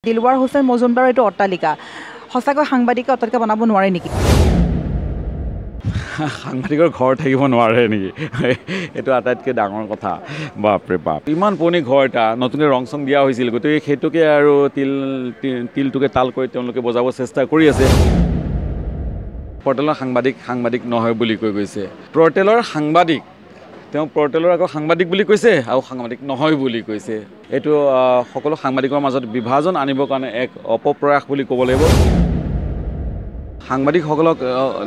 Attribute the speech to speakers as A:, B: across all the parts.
A: দিলৱাৰ হুছেইন মজুমদাৰৰ এইটো অট্টালিকা সঁচাকৈ সাংবাদিকে অট্টালিকা বনাব নোৱাৰে নেকি?
B: সাংবাদিকৰ ঘৰ থাকিব নোৱাৰে নেকি? এইটো আটাইতকৈ ডাঙৰ কথা। বাপৰে বাপ, ইমান পুৰণি ঘৰ এটা নতুনকৈ ৰং চং দিয়া হৈছিল, গতিকে সেইটোকে আৰু তিলটোকে তাল কৰি তেওঁলোকে বজাব চেষ্টা কৰি আছে। পৰ্টেলৰ সাংবাদিক নহয় বুলি কৈ গৈছে। পৰ্টেলৰ সাংবাদিক, তেওঁ পৰ্টেলৰ আকৌ সাংবাদিক বুলি কৈছে আৰু সাংবাদিক নহয় বুলি কৈছে। এইটো সকলো সাংবাদিকৰ মাজত বিভাজন আনিবৰ কাৰণে এক অপপ্ৰয়াস বুলি ক'ব লাগিব। সাংবাদিকসকলক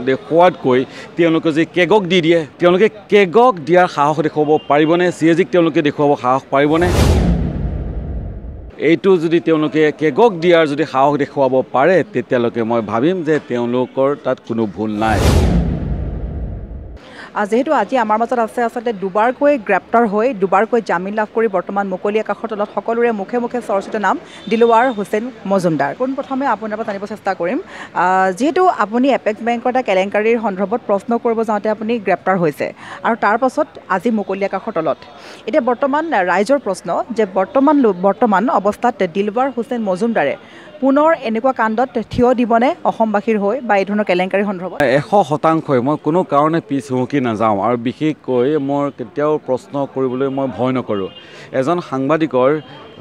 B: দেখুৱাতকৈ তেওঁলোকে যে কেগক দি দিয়ে, তেওঁলোকে কেগক দিয়াৰ সাহস দেখুৱাব পাৰিবনে? চিএজিক তেওঁলোকে দেখুৱাব সাহস পাৰিবনে? এইটো যদি তেওঁলোকে কেগক দিয়াৰ যদি সাহস দেখুৱাব পাৰে, তেতিয়ালৈকে মই ভাবিম যে তেওঁলোকৰ তাত কোনো ভুল নাই।
A: যিহেতু আজি আমাৰ মাজত আছে আচলতে দুবাৰকৈ গ্ৰেপ্তাৰ হৈ দুবাৰকৈ জামিন লাভ কৰি বৰ্তমান মুকলি আকাশৰ তলত সকলোৰে মুখে মুখে চৰ্চিত নাম দিলৱাৰ হুছেইন মজুমদাৰ। পোনপ্ৰথমে আপোনাৰ পৰা জানিব চেষ্টা কৰিম, যিহেতু আপুনি এপেক্স বেংকৰ এটা কেলেংকাৰীৰ সন্দৰ্ভত প্ৰশ্ন কৰিব যাওঁতে আপুনি গ্ৰেপ্তাৰ হৈছে আৰু তাৰ পাছত আজি মুকলি আকাশৰ তলত। এতিয়া বৰ্তমান ৰাইজৰ প্ৰশ্ন যে বৰ্তমান অৱস্থাত দিলৱাৰ হুছেইন মজুমদাৰে পুনৰ এনেকুৱা কাণ্ডত থিয় দিবনে অসমবাসীৰ হৈ বা এই ধৰণৰ কেলেংকাৰীৰ সন্দৰ্ভত?
B: 100% মই কোনো কাৰণে পিছ হুমকি নাযাওঁ আৰু বিশেষকৈ মই কেতিয়াও প্ৰশ্ন কৰিবলৈ মই ভয় নকৰোঁ। এজন সাংবাদিকৰ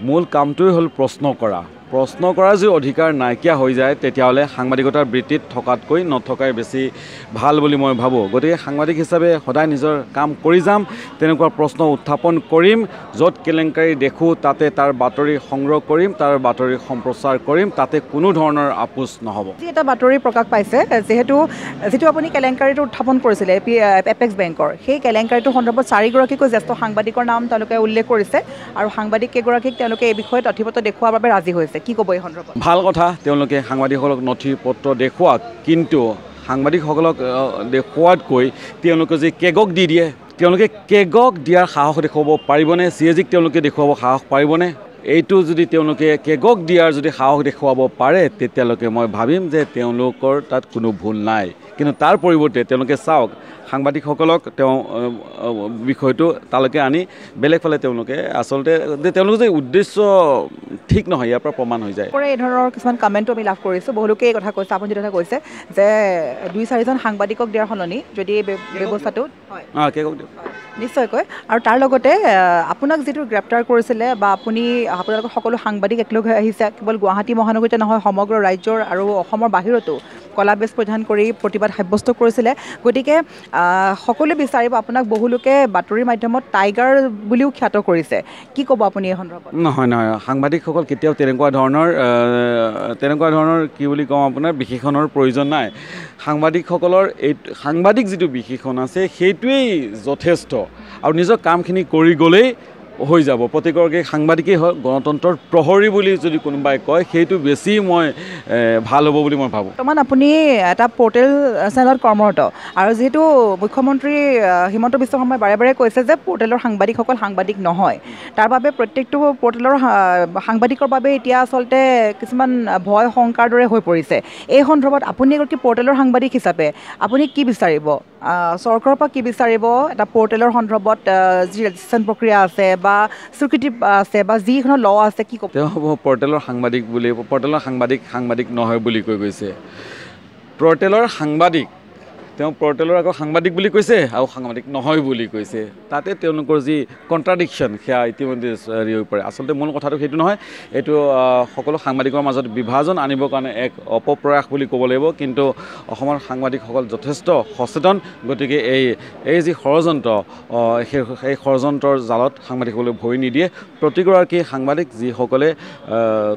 B: মূল কামটোৱে হ'ল প্ৰশ্ন কৰা। প্ৰশ্ন কৰাৰ যদি অধিকাৰ নাইকিয়া হৈ যায়, তেতিয়াহ'লে সাংবাদিকতাৰ বৃত্তিত থকাতকৈ নথকাই বেছি ভাল বুলি মই ভাবোঁ। গতিকে সাংবাদিক হিচাপে সদায় নিজৰ কাম কৰি যাম, তেনেকুৱা প্ৰশ্ন উত্থাপন কৰিম। য'ত কেলেংকাৰী দেখোঁ তাতে তাৰ বাতৰি সংগ্ৰহ কৰিম, তাৰ বাতৰি সম্প্ৰচাৰ কৰিম, তাতে কোনো ধৰণৰ আপোচ নহ'ব।
A: এটা বাতৰি প্ৰকাশ পাইছে, যিটো আপুনি কেলেংকাৰীটো উত্থাপন কৰিছিলে এপেক্স বেংকৰ, সেই কেলেংকাৰীটোৰ সন্দৰ্ভত 4গৰাকীকৈ জ্যেষ্ঠ সাংবাদিকৰ নাম তেওঁলোকে উল্লেখ কৰিছে আৰু সাংবাদিক কেইগৰাকীক তেওঁলোকে এই বিষয়ত নথিপত্ৰ দেখুওৱাৰ বাবে ৰাজি হৈছে। কি ক'ব এই সন্দৰ্ভত?
B: ভাল কথা, তেওঁলোকে সাংবাদিকসকলক নথি পত্ৰ দেখুৱাওক, কিন্তু সাংবাদিকসকলক দেখুৱাতকৈ তেওঁলোকে যে কেগক দি দিয়ে, তেওঁলোকে কেগক দিয়াৰ সাহস দেখুৱাব পাৰিবনে? চিএজিক তেওঁলোকে দেখুৱাব সাহস পাৰিবনে? এইটো যদি তেওঁলোকে কেগক দিয়াৰ যদি সাহস দেখুৱাব পাৰে, তেতিয়ালৈকে মই ভাবিম যে তেওঁলোকৰ তাত কোনো ভুল নাই। কিন্তু তাৰ পৰিৱৰ্তে তেওঁলোকে চাওক, সাংবাদিকসকলক তেওঁ বিষয়টো তালৈকে আনি বেলেগ ফালে তেওঁলোকে আচলতে তেওঁলোকৰ যে উদ্দেশ্য ঠিক নহয়, ইয়াৰ পৰা প্ৰমাণ হৈ যায়।
A: এই ধৰণৰ কিছুমান কমেণ্টো আমি লাভ কৰিছোঁ। বহুলোকে এই কথা কৈছে, আপুনি যিটো কথা কৈছে যে 2-4জন সাংবাদিকক দিয়াৰ সলনি যদি এই ব্যৱস্থাটো হয়
B: কেগক দিয়ক
A: নিশ্চয়কৈ। আৰু তাৰ লগতে আপোনাক যিটো গ্ৰেপ্তাৰ কৰিছিলে বা আপোনালোকৰ সকলো সাংবাদিক একেলগ হৈ আহিছে, কেৱল গুৱাহাটী মহানগৰীতে নহয় সমগ্ৰ ৰাজ্যৰ আৰু অসমৰ বাহিৰতো কলা বেজ পৰিধান কৰি প্ৰতিবাদ সাব্যস্ত কৰিছিলে। গতিকে সকলোৱে বিচাৰিব আপোনাক, বহুলোকে বাতৰিৰ মাধ্যমত টাইগাৰ বুলিও খ্যাত কৰিছে। কি ক'ব আপুনি এই সন্দৰ্ভত?
B: নহয়, সাংবাদিকসকল কেতিয়াও তেনেকুৱা ধৰণৰ কি বুলি কওঁ, আপোনাৰ বিশেষণৰ প্ৰয়োজন নাই। সাংবাদিকসকলৰ সাংবাদিক যিটো বিশেষণ আছে সেইটোৱেই যথেষ্ট আৰু নিজৰ কামখিনি কৰি গ'লেই হৈ যাব। প্ৰতিগৰাকী সাংবাদিকেই হওক, গণতন্ত্ৰৰ প্ৰহৰী বুলি যদি কোনোবাই কয়, সেইটো বেছি মই ভাল হ'ব বুলি মই ভাবোঁ। বৰ্তমান আপুনি এটা পৰ্টেল চেনেলত কৰ্মৰত আৰু যিহেতু মুখ্যমন্ত্ৰী হিমন্ত বিশ্ব শৰ্মাই বাৰে বাৰে কৈছে যে পৰ্টেলৰ সাংবাদিকসকল সাংবাদিক নহয়, তাৰ বাবে প্ৰত্যেকটো পৰ্টেলৰ সাংবাদিকৰ বাবে এতিয়া আচলতে কিছুমান ভয় শংকাৰ দৰে হৈ পৰিছে। এই সন্দৰ্ভত আপুনি এগৰাকী পৰ্টেলৰ সাংবাদিক হিচাপে আপুনি কি বিচাৰিব? চৰকাৰৰ পৰা কি বিচাৰিব? এটা পৰ্টেলৰ সন্দৰ্ভত যি ৰেজিষ্ট্ৰেশ্যন প্ৰক্ৰিয়া আছে বা স্বীকৃতি আছে বা যিখন ল আছে, কি ক'ব? তেওঁ পৰ্টেলৰ সাংবাদিক নহয় বুলি কৈ গৈছে। পৰ্টেলৰ সাংবাদিক, তেওঁ পৰ্টেলৰ আকৌ সাংবাদিক বুলি কৈছে আৰু সাংবাদিক নহয় বুলি কৈছে। তাতে তেওঁলোকৰ যি কণ্ট্ৰাডিকশ্যন, সেয়া ইতিমধ্যে হেৰি হৈ পৰে। আচলতে মূল কথাটো সেইটো নহয়, এইটো সকলো সাংবাদিকৰ মাজত বিভাজন আনিবৰ কাৰণে এক অপপ্ৰয়াস বুলি ক'ব লাগিব। কিন্তু অসমৰ সাংবাদিকসকল যথেষ্ট সচেতন। গতিকে এই যি ষড়যন্ত্ৰ, সেই ষড়যন্ত্ৰৰ জালত সাংবাদিকসকলে ভৰি নিদিয়ে। প্ৰতিগৰাকী সাংবাদিক যিসকলে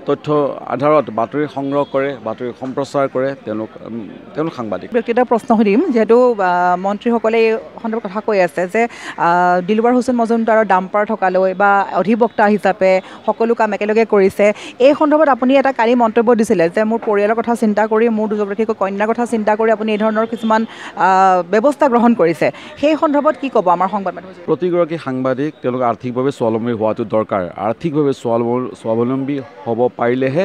B: তথ্য আধাৰত বাতৰি সংগ্ৰহ কৰে, বাতৰি সম্প্ৰচাৰ কৰে, তেওঁলোক সাংবাদিক।
A: ব্যক্তিগত প্ৰশ্ন সুধিম, যিহেতু মন্ত্ৰীসকলে এই সন্দৰ্ভত কথা কৈ আছে যে দিলৱাৰ হুছেইন মজুমদাৰৰ ডাম্পাৰ থকালৈ বা অধিবক্তা হিচাপে সকলো কাম একেলগে কৰিছে। এই সন্দৰ্ভত আপুনি এটা কালি মন্তব্য দিছিলে যে মোৰ পৰিয়ালৰ কথা চিন্তা কৰি, মোৰ দুগৰাকীকৈ কন্যাৰ কথা চিন্তা কৰি আপুনি এই ধৰণৰ কিছুমান ব্যৱস্থা গ্ৰহণ কৰিছে। সেই সন্দৰ্ভত কি ক'ব আমাৰ সংবাদ মাধ্যম?
B: প্ৰতিগৰাকী সাংবাদিক তেওঁলোক আৰ্থিকভাৱে স্বাৱলম্বী হোৱাটো দৰকাৰ। আৰ্থিকভাৱে স্বাৱলম্বী হ'ব পাৰিলেহে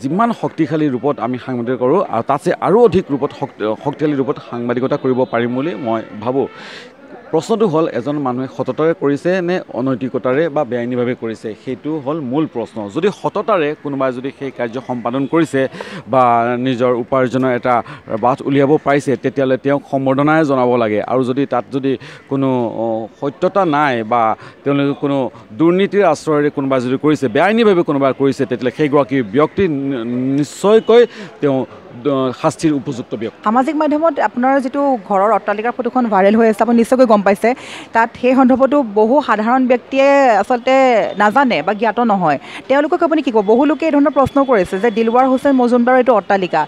B: যিমান শক্তিশালী ৰূপত আমি সাংবাদিকতা কৰোঁ, আৰু তাতছে আৰু অধিক ৰূপত শক্তিশালী ৰূপত সাংবাদিকতা কৰিব পাৰিম বুলি মই ভাবোঁ। প্ৰশ্নটো হ'ল এজন মানুহে সততাৰে কৰিছে নে অনৈতিকতাৰে বা বেআইনীভাৱে কৰিছে, সেইটো হ'ল মূল প্ৰশ্ন। যদি সততাৰে কোনোবাই যদি সেই কাৰ্য সম্পাদন কৰিছে বা নিজৰ উপাৰ্জনৰ এটা বাট উলিয়াব পাৰিছে, তেতিয়াহ'লে তেওঁক সম্বৰ্ধনাৰে জনাব লাগে। আৰু যদি তাত যদি কোনো সত্যতা নাই বা তেওঁলোকে কোনো দুৰ্নীতিৰ আশ্ৰয়েৰে কোনোবাই যদি কৰিছে, বেআইনীভাৱে কোনোবাই কৰিছে, তেতিয়াহ'লে সেইগৰাকী ব্যক্তি নিশ্চয়কৈ তেওঁ শাস্তিৰ উপযুক্ত ব্যক্তি।
A: সামাজিক মাধ্যমত আপোনাৰ যিটো ঘৰৰ অট্টালিকাৰ ফটোখন ভাইৰেল হৈ আছে, আপুনি নিশ্চয়কৈ গম পাইছে। তাত সেই সন্দৰ্ভতো বহু সাধাৰণ ব্যক্তিয়ে আচলতে নাজানে বা জ্ঞাত নহয়। তেওঁলোকক আপুনি কি ক'ব? বহু লোকে এই ধৰণৰ প্ৰশ্ন কৰিছে যে দিলৱাৰ হুছেইন মজুমদাৰৰ এইটো অট্টালিকা,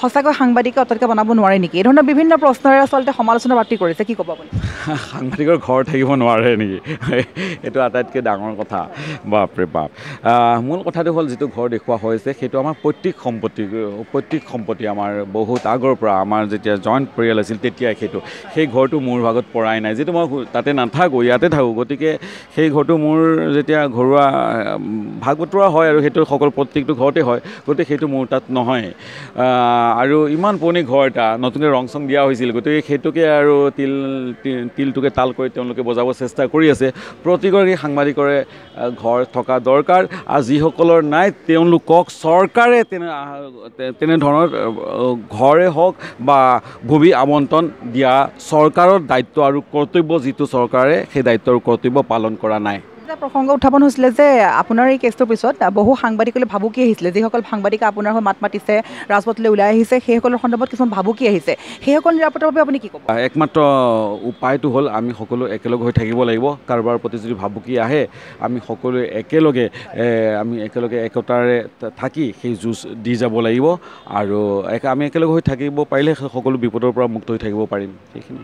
A: সঁচাকৈ সাংবাদিকে অট্টালিকা বনাব নোৱাৰে নেকি? এই ধৰণৰ বিভিন্ন প্ৰশ্নৰে আচলতে সমালোচনা বাতি কৰিছে, কি ক'ব আপুনি?
B: সাংবাদিকৰ ঘৰ থাকিব নোৱাৰে নেকি? এইটো আটাইতকৈ ডাঙৰ কথা। বাপৰে বাপ। মূল কথাটো হ'ল যিটো ঘৰ দেখুওৱা হৈছে সেইটো আমাৰ পৈতৃক সম্পত্তি আমাৰ বহুত আগৰ পৰা আমাৰ যেতিয়া জইণ্ট পৰিয়াল আছিল তেতিয়াই সেই ঘৰটো মোৰ ভাগত পৰাই নাই, যিটো মই তাতে নাথাকোঁ, ইয়াতে থাকোঁ। গতিকে সেই ঘৰটো মোৰ যেতিয়া ঘৰুৱা ভাগ বতৰা হয় আৰু সেইটো প্ৰত্যেকটো ঘৰতে হয়, গতিকে সেইটো মোৰ তাত নহয়। আৰু ইমান পুৰণি ঘৰ এটা নতুনকৈ ৰং চং দিয়া হৈছিল, গতিকে সেইটোকে আৰু তিলটোকে তাল কৰি তেওঁলোকে বজাব চেষ্টা কৰি আছে। প্ৰতিগৰাকী সাংবাদিকৰে ঘৰ থকা দৰকাৰ, আৰু যিসকলৰ নাই তেওঁলোকক চৰকাৰে তেনেধৰণৰ ঘৰে হওক বা ভূমি আবণ্টন দিয়া চৰকাৰৰ দায়িত্ব আৰু কৰ্তব্য, যিটো চৰকাৰে সেই দায়িত্ব আৰু কৰ্তব্য পালন কৰা নাই।
A: এটা প্ৰসংগ উত্থাপন হৈছিলে যে আপোনাৰ এই কেছটোৰ পিছত বহু সাংবাদিকলৈ ভাবুকি আহিছিলে। যিসকল সাংবাদিকে আপোনাৰ হৈ মাত মাতিছে, ৰাজপথলৈ ওলাই আহিছে, সেইসকলৰ সন্দৰ্ভত কিছুমান ভাবুকি আহিছে। সেইসকল নিৰাপত্তাৰ বাবে আপুনি কি ক'ব?
B: একমাত্ৰ উপায়টো হ'ল আমি সকলো একেলগ হৈ থাকিব লাগিব। কাৰোবাৰ প্ৰতি যদি ভাবুকি আহে, আমি সকলোৱে একেলগে একতাৰে থাকি সেই যুঁজ দি যাব লাগিব। আৰু আমি একেলগ হৈ থাকিব পাৰিলে সকলো বিপদৰ পৰা মুক্ত হৈ থাকিব পাৰিম। সেইখিনি।